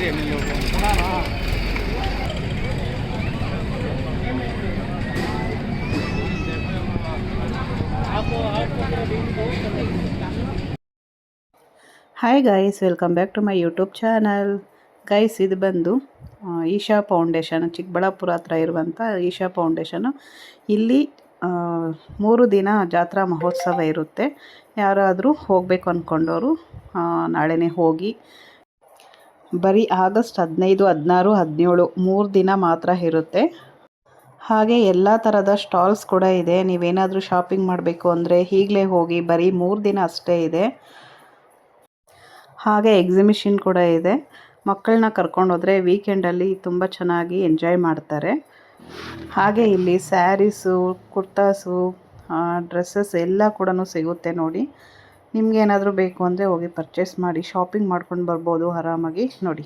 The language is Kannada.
Hi guys, welcome back to my YouTube channel. Guys, ಇದು ಬಂದು ಈಶಾ ಫೌಂಡೇಶನ್, ಚಿಕ್ಕಬಳ್ಳಾಪುರ ಹತ್ರ ಇರುವಂಥ ಈಶಾ ಫೌಂಡೇಶನು. ಇಲ್ಲಿ 3 ದಿನ ಜಾತ್ರಾ ಮಹೋತ್ಸವ ಇರುತ್ತೆ. ಯಾರಾದರೂ ಹೋಗಬೇಕು ಅಂದ್ಕೊಂಡವರು ನಾಳೆನೇ ಹೋಗಿ. ಬರೀ ಆಗಸ್ಟ್ 15, 16, 17 3 ದಿನ ಮಾತ್ರ ಇರುತ್ತೆ. ಹಾಗೆ ಎಲ್ಲ ಥರದ ಸ್ಟಾಲ್ಸ್ ಕೂಡ ಇದೆ. ನೀವೇನಾದರೂ ಶಾಪಿಂಗ್ ಮಾಡಬೇಕು ಅಂದರೆ ಈಗಲೇ ಹೋಗಿ, ಬರೀ 3 ದಿನ ಅಷ್ಟೇ ಇದೆ. ಹಾಗೆ ಎಕ್ಸಿಬಿಷನ್ ಕೂಡ ಇದೆ. ಮಕ್ಕಳನ್ನ ಕರ್ಕೊಂಡೋದ್ರೆ ವೀಕೆಂಡಲ್ಲಿ ತುಂಬ ಚೆನ್ನಾಗಿ ಎಂಜಾಯ್ ಮಾಡ್ತಾರೆ. ಹಾಗೆ ಇಲ್ಲಿ ಸ್ಯಾರೀಸು, ಕುರ್ತಾಸು, ಡ್ರೆಸ್ಸಸ್ ಎಲ್ಲ ಕೂಡ ಸಿಗುತ್ತೆ ನೋಡಿ. ನಿಮ್ಗೆ ಏನಾದರೂ ಬೇಕು ಅಂದರೆ ಹೋಗಿ ಪರ್ಚೇಸ್ ಮಾಡಿ ಶಾಪಿಂಗ್ ಮಾಡ್ಕೊಂಡು ಬರ್ಬೋದು ಆರಾಮಾಗಿ ನೋಡಿ.